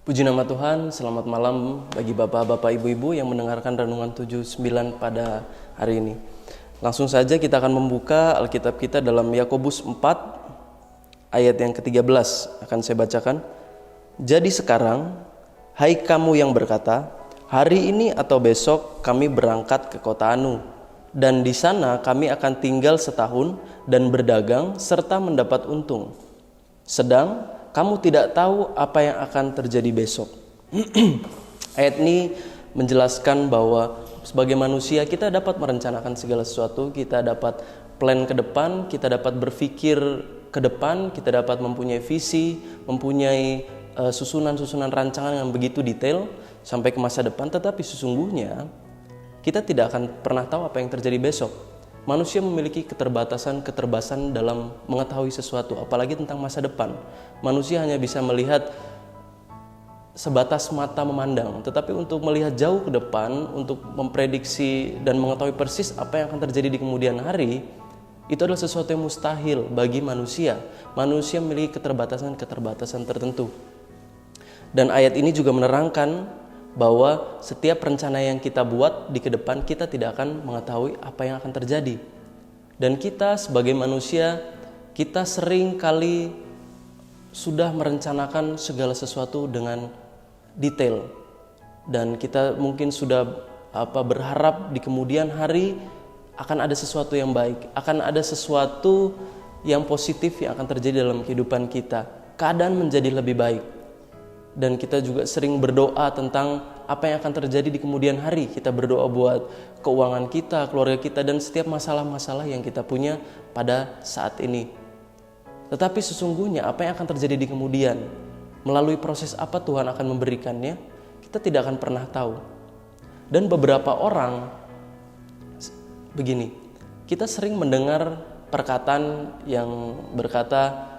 Puji nama Tuhan, selamat malam bagi bapak-bapak, ibu-ibu yang mendengarkan Renungan 79 pada hari ini. Langsung saja kita akan membuka Alkitab kita dalam Yakobus 4 ayat yang ke-13 akan saya bacakan. Jadi sekarang, hai kamu yang berkata, hari ini atau besok kami berangkat ke kota Anu, dan di sana kami akan tinggal setahun dan berdagang serta mendapat untung. Sedang kamu tidak tahu apa yang akan terjadi besok. Ayat ini menjelaskan bahwa sebagai manusia kita dapat merencanakan segala sesuatu, kita dapat plan ke depan, kita dapat berpikir ke depan, kita dapat mempunyai visi, mempunyai susunan-susunan rancangan yang begitu detail sampai ke masa depan. Tetapi sesungguhnya kita tidak akan pernah tahu apa yang terjadi besok. Manusia memiliki keterbatasan dalam mengetahui sesuatu, apalagi tentang masa depan. Manusia hanya bisa melihat sebatas mata memandang, tetapi untuk melihat jauh ke depan, untuk memprediksi dan mengetahui persis apa yang akan terjadi di kemudian hari, itu adalah sesuatu yang mustahil bagi manusia. Manusia memiliki keterbatasan tertentu. Dan ayat ini juga menerangkan bahwa setiap rencana yang kita buat di kedepan kita tidak akan mengetahui apa yang akan terjadi. Dan kita sebagai manusia, kita sering kali sudah merencanakan segala sesuatu dengan detail. Dan kita mungkin sudah berharap di kemudian hari akan ada sesuatu yang baik, akan ada sesuatu yang positif yang akan terjadi dalam kehidupan kita. Keadaan menjadi lebih baik. Dan kita juga sering berdoa tentang apa yang akan terjadi di kemudian hari. Kita berdoa buat keuangan kita, keluarga kita, dan setiap masalah-masalah yang kita punya pada saat ini. Tetapi sesungguhnya apa yang akan terjadi di kemudian, melalui proses apa Tuhan akan memberikannya, kita tidak akan pernah tahu. Dan beberapa orang begini, kita sering mendengar perkataan yang berkata,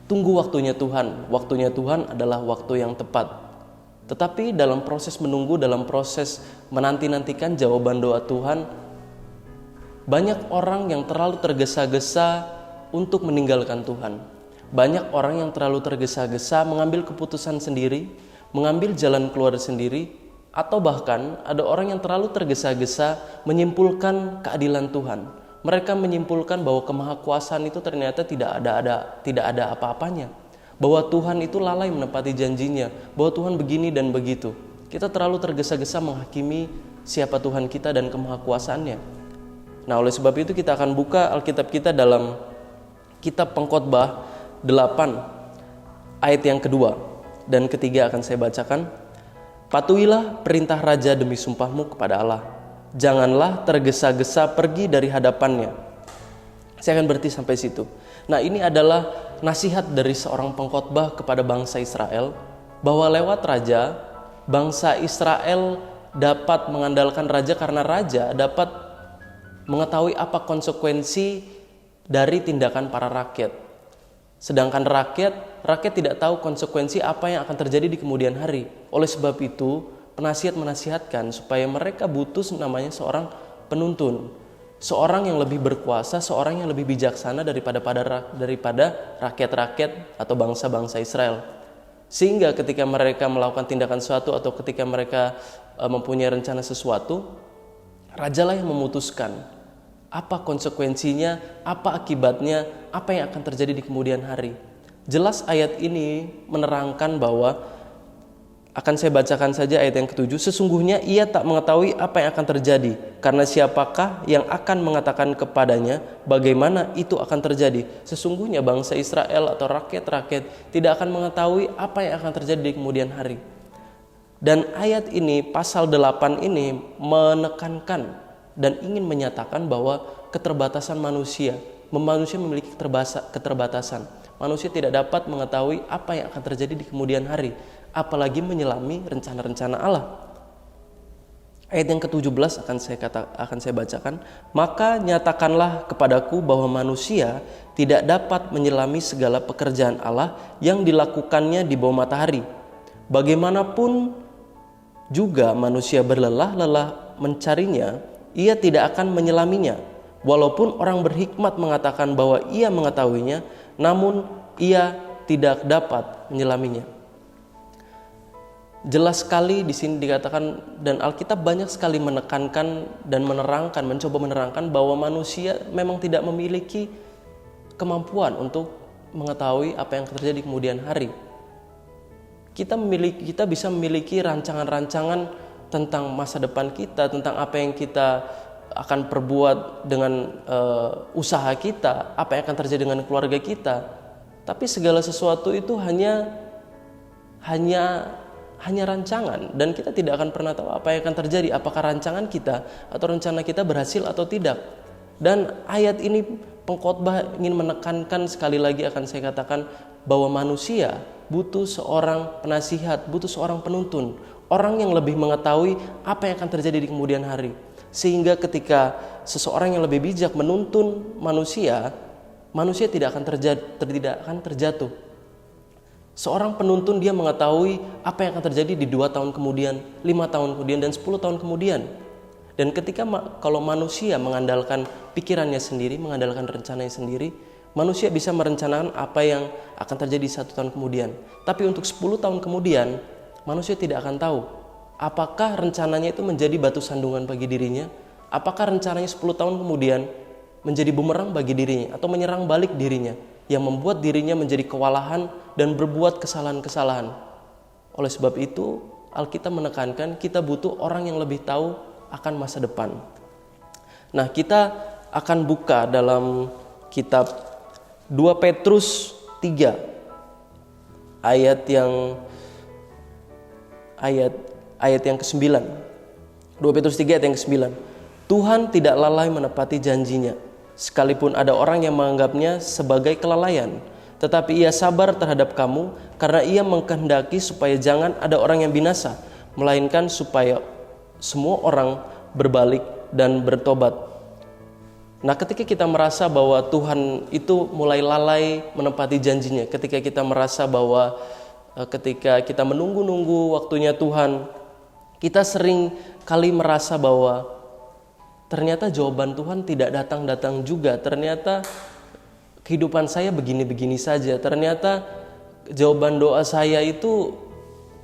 tunggu waktunya Tuhan. Waktunya Tuhan adalah waktu yang tepat. Tetapi dalam proses menunggu, dalam proses menanti-nantikan jawaban doa Tuhan, banyak orang yang terlalu tergesa-gesa untuk meninggalkan Tuhan. Banyak orang yang terlalu tergesa-gesa mengambil keputusan sendiri, mengambil jalan keluar sendiri, atau bahkan ada orang yang terlalu tergesa-gesa menyimpulkan keadilan Tuhan. Mereka menyimpulkan bahwa kemahakuasaan itu ternyata tidak ada apa-apanya. Bahwa Tuhan itu lalai menepati janjinya, bahwa Tuhan begini dan begitu. Kita terlalu tergesa-gesa menghakimi siapa Tuhan kita dan kemahakuasaannya. Nah, oleh sebab itu kita akan buka Alkitab kita dalam kitab Pengkhotbah 8 ayat yang kedua dan ketiga akan saya bacakan. Patuhilah perintah raja demi sumpahmu kepada Allah. Janganlah tergesa-gesa pergi dari hadapannya. Saya akan berhenti sampai situ. Nah, ini adalah nasihat dari seorang pengkhotbah kepada bangsa Israel, bahwa lewat raja, bangsa Israel dapat mengandalkan raja karena raja dapat mengetahui apa konsekuensi dari tindakan para rakyat. Sedangkan rakyat tidak tahu konsekuensi apa yang akan terjadi di kemudian hari. Oleh sebab itu, penasihat menasihatkan supaya mereka butuh namanya seorang penuntun, seorang yang lebih berkuasa, seorang yang lebih bijaksana daripada rakyat-rakyat atau bangsa-bangsa Israel. Sehingga ketika mereka melakukan tindakan sesuatu atau ketika mereka mempunyai rencana sesuatu, rajalah yang memutuskan apa konsekuensinya, apa akibatnya, apa yang akan terjadi di kemudian hari. Jelas ayat ini menerangkan bahwa, akan saya bacakan saja ayat yang ke-7. Sesungguhnya ia tak mengetahui apa yang akan terjadi, karena siapakah yang akan mengatakan kepadanya bagaimana itu akan terjadi. Sesungguhnya bangsa Israel atau rakyat-rakyat tidak akan mengetahui apa yang akan terjadi di kemudian hari. Dan ayat ini, pasal 8 ini menekankan dan ingin menyatakan bahwa keterbatasan manusia memiliki keterbatasan. Manusia tidak dapat mengetahui apa yang akan terjadi di kemudian hari, apalagi menyelami rencana-rencana Allah. Ayat yang ke-17 akan saya bacakan. Maka nyatakanlah kepadaku bahwa manusia tidak dapat menyelami segala pekerjaan Allah yang dilakukannya di bawah matahari. Bagaimanapun juga manusia berlelah-lelah mencarinya, ia tidak akan menyelaminya. Walaupun orang berhikmat mengatakan bahwa ia mengetahuinya, namun ia tidak dapat menyelaminya. Jelas sekali di sini dikatakan, dan Alkitab banyak sekali menekankan dan menerangkan, mencoba menerangkan bahwa manusia memang tidak memiliki kemampuan untuk mengetahui apa yang terjadi di kemudian hari. Kita bisa memiliki rancangan-rancangan tentang masa depan kita, tentang apa yang kita akan perbuat dengan usaha kita, apa yang akan terjadi dengan keluarga kita. Tapi segala sesuatu itu hanya rancangan, dan kita tidak akan pernah tahu apa yang akan terjadi, apakah rancangan kita atau rencana kita berhasil atau tidak. Dan ayat ini pengkhotbah ingin menekankan sekali lagi, akan saya katakan, bahwa manusia butuh seorang penasihat, butuh seorang penuntun, orang yang lebih mengetahui apa yang akan terjadi di kemudian hari. Sehingga ketika seseorang yang lebih bijak menuntun manusia tidak akan terjatuh. Seorang penuntun, dia mengetahui apa yang akan terjadi di 2 tahun kemudian, 5 tahun kemudian, dan 10 tahun kemudian. Dan kalau manusia mengandalkan pikirannya sendiri, mengandalkan rencananya sendiri, manusia bisa merencanakan apa yang akan terjadi 1 tahun kemudian. Tapi untuk 10 tahun kemudian, manusia tidak akan tahu apakah rencananya itu menjadi batu sandungan bagi dirinya, apakah rencananya 10 tahun kemudian menjadi bumerang bagi dirinya atau menyerang balik dirinya, yang membuat dirinya menjadi kewalahan dan berbuat kesalahan-kesalahan. Oleh sebab itu, Alkitab menekankan kita butuh orang yang lebih tahu akan masa depan. Nah, kita akan buka dalam kitab 2 Petrus 3 ayat yang ke-9. 2 Petrus 3 ayat yang ke-9. Tuhan tidak lalai menepati janjinya, sekalipun ada orang yang menganggapnya sebagai kelalaian, tetapi ia sabar terhadap kamu, karena ia mengkehendaki supaya jangan ada orang yang binasa, melainkan supaya semua orang berbalik dan bertobat. Nah, ketika kita merasa bahwa Tuhan itu mulai lalai menepati janjinya, ketika kita merasa bahwa ketika kita menunggu-nunggu waktunya Tuhan, kita sering kali merasa bahwa ternyata jawaban Tuhan tidak datang-datang juga. Ternyata kehidupan saya begini-begini saja. Ternyata jawaban doa saya itu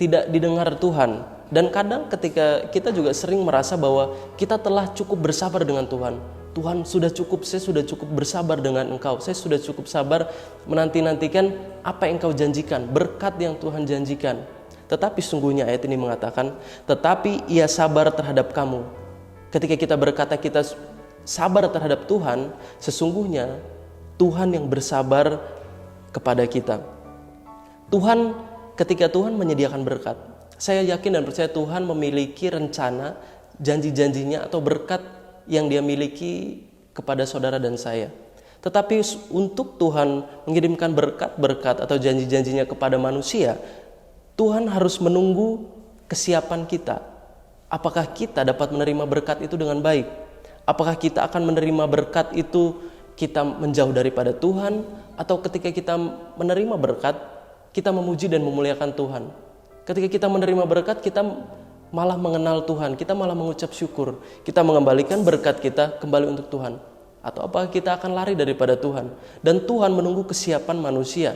tidak didengar Tuhan. Dan kadang ketika kita juga sering merasa bahwa kita telah cukup bersabar dengan Tuhan. Tuhan, saya sudah cukup bersabar dengan Engkau. Saya sudah cukup sabar menanti-nantikan apa yang Engkau janjikan, berkat yang Tuhan janjikan. Tetapi sungguhnya ayat ini mengatakan, tetapi ia sabar terhadap kamu. Ketika kita berkata kita sabar terhadap Tuhan, sesungguhnya Tuhan yang bersabar kepada kita. Ketika Tuhan menyediakan berkat, saya yakin dan percaya Tuhan memiliki rencana, janji-janjinya atau berkat yang Dia miliki kepada saudara dan saya. Tetapi untuk Tuhan mengirimkan berkat-berkat atau janji-janjinya kepada manusia, Tuhan harus menunggu kesiapan kita. Apakah kita dapat menerima berkat itu dengan baik? Apakah kita akan menerima berkat itu kita menjauh daripada Tuhan, atau ketika kita menerima berkat, kita memuji dan memuliakan Tuhan? Ketika kita menerima berkat, kita malah mengenal Tuhan, kita malah mengucap syukur, kita mengembalikan berkat kita kembali untuk Tuhan. Atau apakah kita akan lari daripada Tuhan? Dan Tuhan menunggu kesiapan manusia.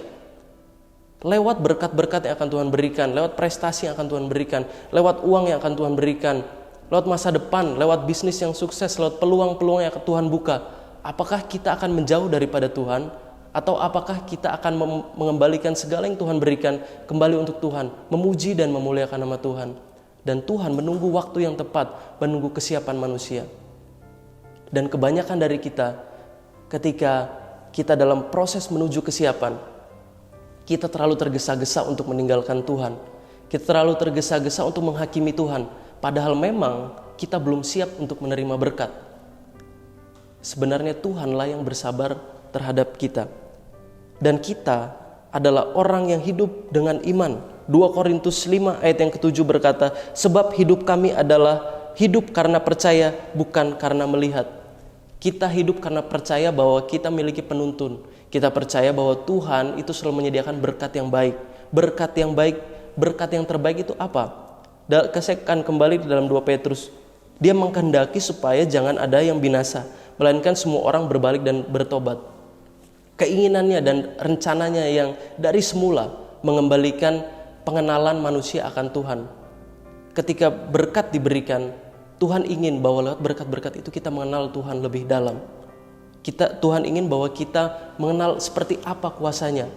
Lewat berkat-berkat yang akan Tuhan berikan, lewat prestasi yang akan Tuhan berikan, lewat uang yang akan Tuhan berikan, lewat masa depan, lewat bisnis yang sukses, lewat peluang-peluang yang akan Tuhan buka. Apakah kita akan menjauh daripada Tuhan? Atau apakah kita akan mengembalikan segala yang Tuhan berikan kembali untuk Tuhan, memuji dan memuliakan nama Tuhan? Dan Tuhan menunggu waktu yang tepat, menunggu kesiapan manusia. Dan kebanyakan dari kita, ketika kita dalam proses menuju kesiapan, kita terlalu tergesa-gesa untuk meninggalkan Tuhan. Kita terlalu tergesa-gesa untuk menghakimi Tuhan. Padahal memang kita belum siap untuk menerima berkat. Sebenarnya Tuhanlah yang bersabar terhadap kita. Dan kita adalah orang yang hidup dengan iman. 2 Korintus 5 ayat yang ke-7 berkata, sebab hidup kami adalah hidup karena percaya, bukan karena melihat. Kita hidup karena percaya bahwa kita memiliki penuntun. Kita percaya bahwa Tuhan itu selalu menyediakan berkat yang baik. Berkat yang baik, berkat yang terbaik itu apa? Saya akan kembali di dalam 2 Petrus. Dia mengkehendaki supaya jangan ada yang binasa, melainkan semua orang berbalik dan bertobat. Keinginannya dan rencananya yang dari semula mengembalikan pengenalan manusia akan Tuhan. Ketika berkat diberikan, Tuhan ingin bahwa lewat berkat-berkat itu kita mengenal Tuhan lebih dalam. Tuhan ingin bahwa kita mengenal seperti apa kuasanya,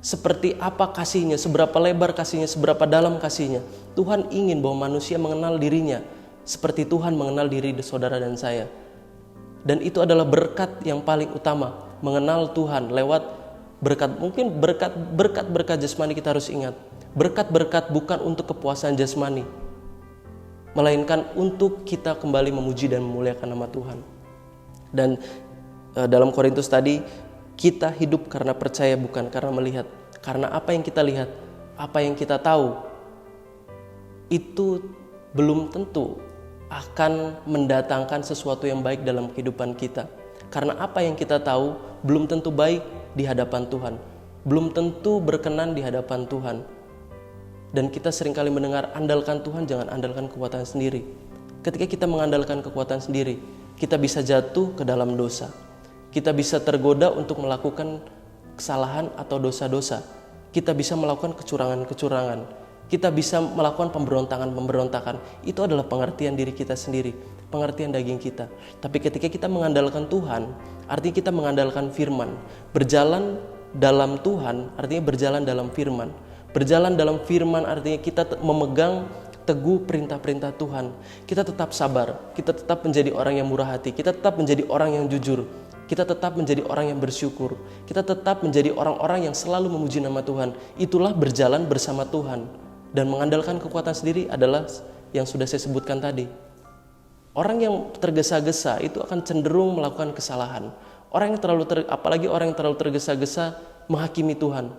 seperti apa kasihnya, seberapa lebar kasihnya, seberapa dalam kasihnya. Tuhan ingin bahwa manusia mengenal dirinya seperti Tuhan mengenal diri saudara dan saya. Dan itu adalah berkat yang paling utama, mengenal Tuhan lewat berkat. Mungkin berkat jasmani kita harus ingat. Berkat-berkat bukan untuk kepuasan jasmani, melainkan untuk kita kembali memuji dan memuliakan nama Tuhan. Dan dalam Korintus tadi, kita hidup karena percaya bukan karena melihat. Karena apa yang kita lihat, apa yang kita tahu, itu belum tentu akan mendatangkan sesuatu yang baik dalam kehidupan kita. Karena apa yang kita tahu belum tentu baik di hadapan Tuhan, belum tentu berkenan di hadapan Tuhan. Dan kita seringkali mendengar, andalkan Tuhan, jangan andalkan kekuatan sendiri. Ketika kita mengandalkan kekuatan sendiri, kita bisa jatuh ke dalam dosa. Kita bisa tergoda untuk melakukan kesalahan atau dosa-dosa. Kita bisa melakukan kecurangan-kecurangan. Kita bisa melakukan pemberontakan-pemberontakan. Itu adalah pengertian diri kita sendiri, pengertian daging kita. Tapi ketika kita mengandalkan Tuhan, artinya kita mengandalkan firman. Berjalan dalam Tuhan artinya berjalan dalam firman. Berjalan dalam firman artinya kita memegang teguh perintah-perintah Tuhan. Kita tetap sabar, kita tetap menjadi orang yang murah hati, kita tetap menjadi orang yang jujur, kita tetap menjadi orang yang bersyukur, kita tetap menjadi orang-orang yang selalu memuji nama Tuhan. Itulah berjalan bersama Tuhan. Dan mengandalkan kekuatan sendiri adalah yang sudah saya sebutkan tadi. Orang yang tergesa-gesa itu akan cenderung melakukan kesalahan. Apalagi orang yang terlalu tergesa-gesa menghakimi Tuhan.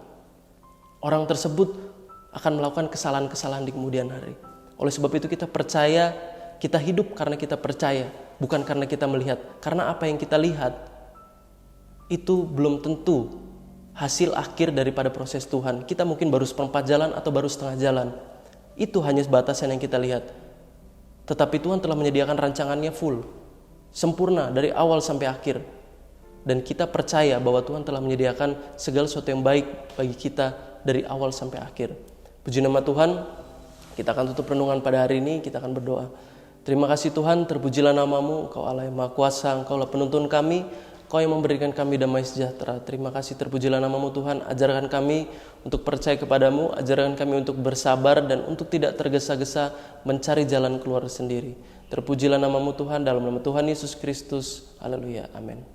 Orang tersebut akan melakukan kesalahan-kesalahan di kemudian hari. Oleh sebab itu kita percaya, kita hidup karena kita percaya, bukan karena kita melihat. Karena apa yang kita lihat itu belum tentu hasil akhir daripada proses Tuhan. Kita mungkin baru seperempat jalan atau baru setengah jalan. Itu hanya batasan yang kita lihat. Tetapi Tuhan telah menyediakan rancangannya full, sempurna dari awal sampai akhir. Dan kita percaya bahwa Tuhan telah menyediakan segala sesuatu yang baik bagi kita dari awal sampai akhir. Puji nama Tuhan. Kita akan tutup renungan pada hari ini, kita akan berdoa. Terima kasih Tuhan, terpujilah namamu, Engkau Allah yang Maha Kuasa, Engkaulah penuntun kami, Kau yang memberikan kami damai sejahtera. Terima kasih, terpujilah namamu Tuhan. Ajarkan kami untuk percaya kepadamu, ajarkan kami untuk bersabar dan untuk tidak tergesa-gesa mencari jalan keluar sendiri. Terpujilah namamu Tuhan, dalam nama Tuhan Yesus Kristus. Haleluya, amin.